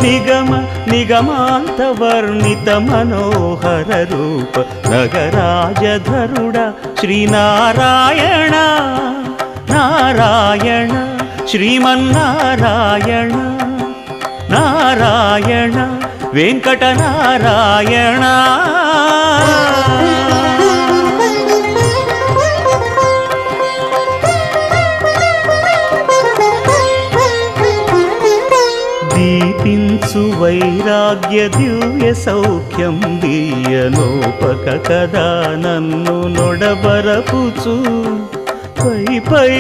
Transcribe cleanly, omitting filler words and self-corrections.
నిగమ నిగమాంతవర్ణిత మనోహర రూప నగరాజధరుడ శ్రీనారాయణ నారాయణ శ్రీమన్నారాయణ నారాయణ వెంకటనారాయణ. దీపించు వైరాగ్య దివ్య సౌఖ్యం దీయలోపక కదా నన్ను నొడబరపుచు పై పై